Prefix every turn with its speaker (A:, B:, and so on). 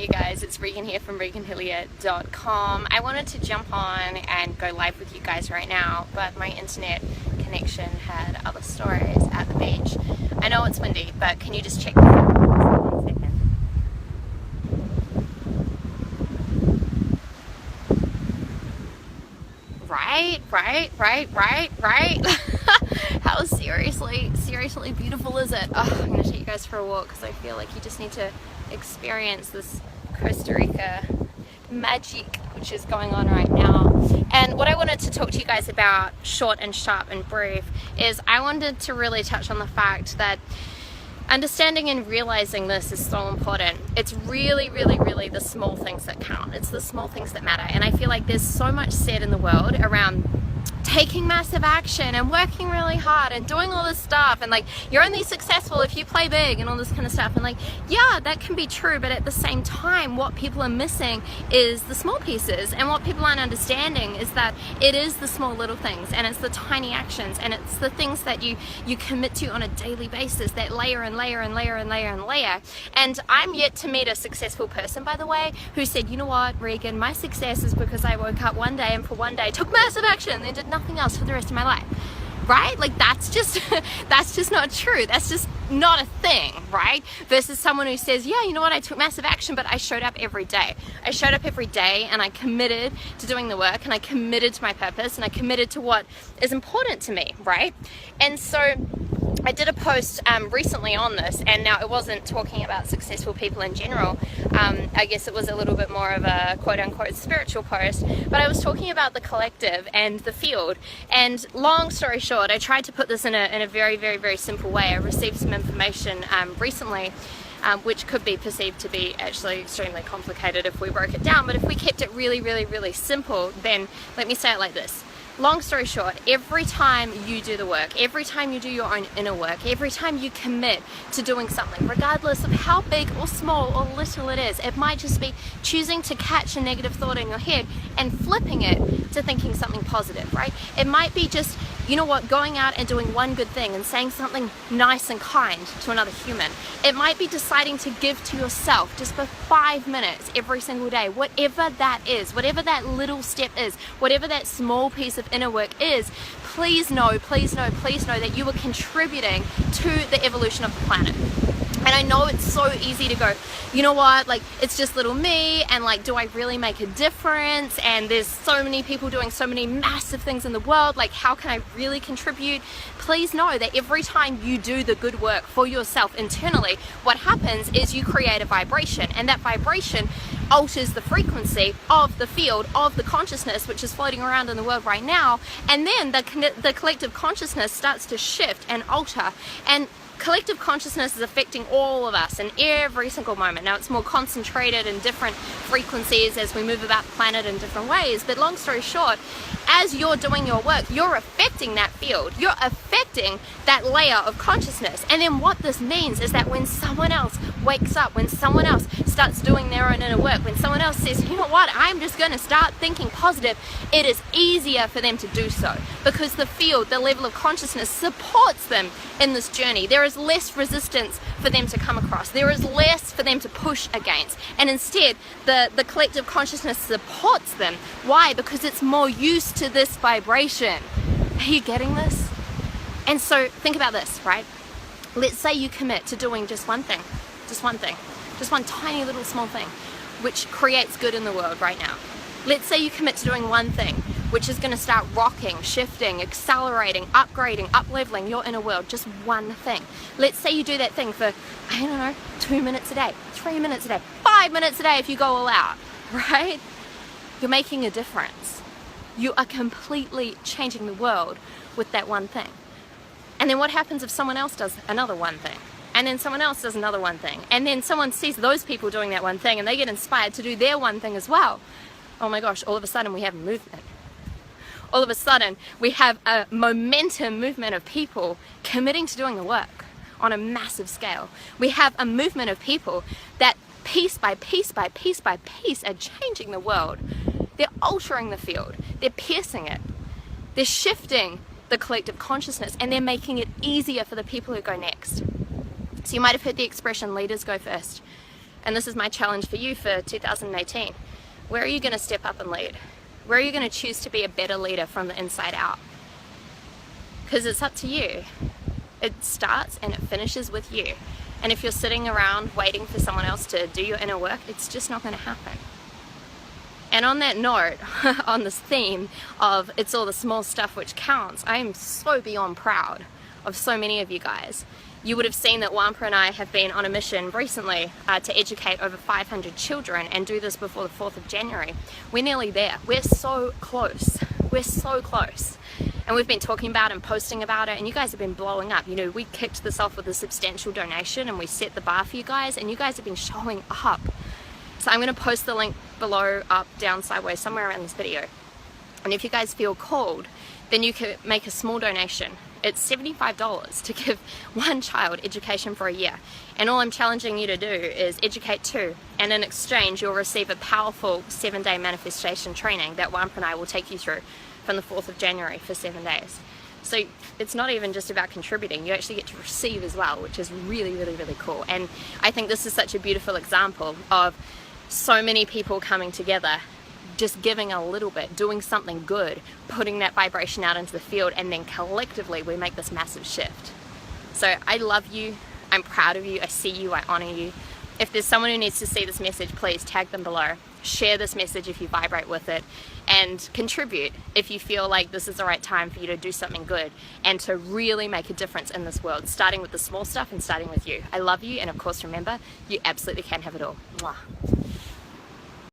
A: you guys, it's Regan here from reganhillier.com. I wanted to jump on and go live with you guys right now, but my internet connection had other stories at the beach. I know it's windy, but can you just check this out? 1 second. Right. How seriously beautiful is it? Oh, I'm going to take you guys for a walk because I feel like you just need to experience this Costa Rica magic which is going on right now. And what I wanted to talk to you guys about, short and sharp and brief, is I wanted to really touch on the fact that understanding and realizing this is so important. It's really the small things that count. It's the small things that matter. And I feel like there's so much said in the world around taking massive action and working really hard and doing all this stuff, and like, you're only successful if you play big and all this kind of stuff. And like, yeah, that can be true, but at the same time, what people are missing is the small pieces, and what people aren't understanding is that it is the small little things, and it's the tiny actions, and it's the things that you commit to on a daily basis that layer and layer. And I'm yet to meet a successful person, by the way, who said, you know what, Regan, my success is because I woke up one day and for one day took massive action, then did nothing else for the rest of my life. Right? Like, that's just not true. That's just not a thing, right? Versus someone who says, yeah, you know what, I took massive action, but I showed up every day. I showed up every day and I committed to doing the work, and I committed to my purpose, and I committed to what is important to me, right? And so I did a post recently on this, and now it wasn't talking about successful people in general. I guess it was a little bit more of a quote-unquote spiritual post, but I was talking about the collective and the field. And long story short, I tried to put this in a very simple way. I received some information recently which could be perceived to be actually extremely complicated if we broke it down, but if we kept it really simple, then let me say it like this. Long story short, every time you do the work, every time you do your own inner work, every time you commit to doing something, regardless of how big or small or little it is, it might just be choosing to catch a negative thought in your head and flipping it to thinking something positive, right? It might be just, you know what, going out and doing one good thing and saying something nice and kind to another human. It might be deciding to give to yourself just for 5 minutes every single day, whatever that is, whatever that little step is, whatever that small piece of inner work is. Please know that you are contributing to the evolution of the planet. And I know it's so easy to go, you know what, like, it's just little me, and like, do I really make a difference? And there's so many people doing so many massive things in the world, like, how can I really contribute? Please know that every time you do the good work for yourself internally, what happens is you create a vibration, and that vibration alters the frequency of the field of the consciousness which is floating around in the world right now. And then the collective consciousness starts to shift and alter, and collective consciousness is affecting all of us in every single moment. Now, it's more concentrated in different frequencies as we move about the planet in different ways, but long story short, as you're doing your work, you're affecting that field, you're affecting that layer of consciousness. And then what this means is that when someone else wakes up, when someone else starts doing their own inner work, when someone else says, you know what, I'm just going to start thinking positive, it is easier for them to do so, because the field, the level of consciousness supports them in this journey. There is less resistance for them to come across. There is less for them to push against. And instead, the collective consciousness supports them. Why? Because it's more used to this vibration. Are you getting this? And so think about this, right? Let's say you commit to doing just one thing, just one tiny little small thing, which creates good in the world right now. Let's say you commit to doing one thing, which is going to start rocking, shifting, accelerating, upgrading, up-leveling your inner world, just one thing. Let's say you do that thing for, I don't know, 2 minutes a day, 3 minutes a day, 5 minutes a day if you go all out, right? You're making a difference. You are completely changing the world with that one thing. And then what happens if someone else does another one thing? And then someone else does another one thing. And then someone sees those people doing that one thing and they get inspired to do their one thing as well. Oh my gosh, all of a sudden we have movement. All of a sudden we have a momentum movement of people committing to doing the work on a massive scale. We have a movement of people that piece by piece by piece by piece are changing the world. They're altering the field. They're piercing it. They're shifting the collective consciousness, and they're making it easier for the people who go next. So you might have heard the expression, leaders go first. And this is my challenge for you for 2018. Where are you going to step up and lead? Where are you going to choose to be a better leader from the inside out? Because it's up to you. It starts and it finishes with you. And if you're sitting around waiting for someone else to do your inner work, it's just not going to happen. And on that note, on this theme of it's all the small stuff which counts, I am so beyond proud of so many of you guys. You would have seen that Wampa and I have been on a mission recently to educate over 500 children and do this before the 4th of January. We're nearly there. We're so close. We're so close. And we've been talking about it and posting about it, and you guys have been blowing up. You know, we kicked this off with a substantial donation and we set the bar for you guys, and you guys have been showing up. So I'm going to post the link below, up, down, sideways, somewhere around this video. And if you guys feel called, then you can make a small donation. It's $75 to give one child education for a year. And all I'm challenging you to do is educate 2. And in exchange, you'll receive a powerful 7-day manifestation training that Wampa and I will take you through from the 4th of January for 7 days. So it's not even just about contributing, you actually get to receive as well, which is really, really, really cool. And I think this is such a beautiful example of so many people coming together, just giving a little bit, doing something good, putting that vibration out into the field, and then collectively we make this massive shift. So I love you, I'm proud of you, I see you, I honor you. If there's someone who needs to see this message, please tag them below. Share this message if you vibrate with it, and contribute if you feel like this is the right time for you to do something good and to really make a difference in this world, starting with the small stuff and starting with you. I love you, and of course remember, you absolutely can have it all. Mwah.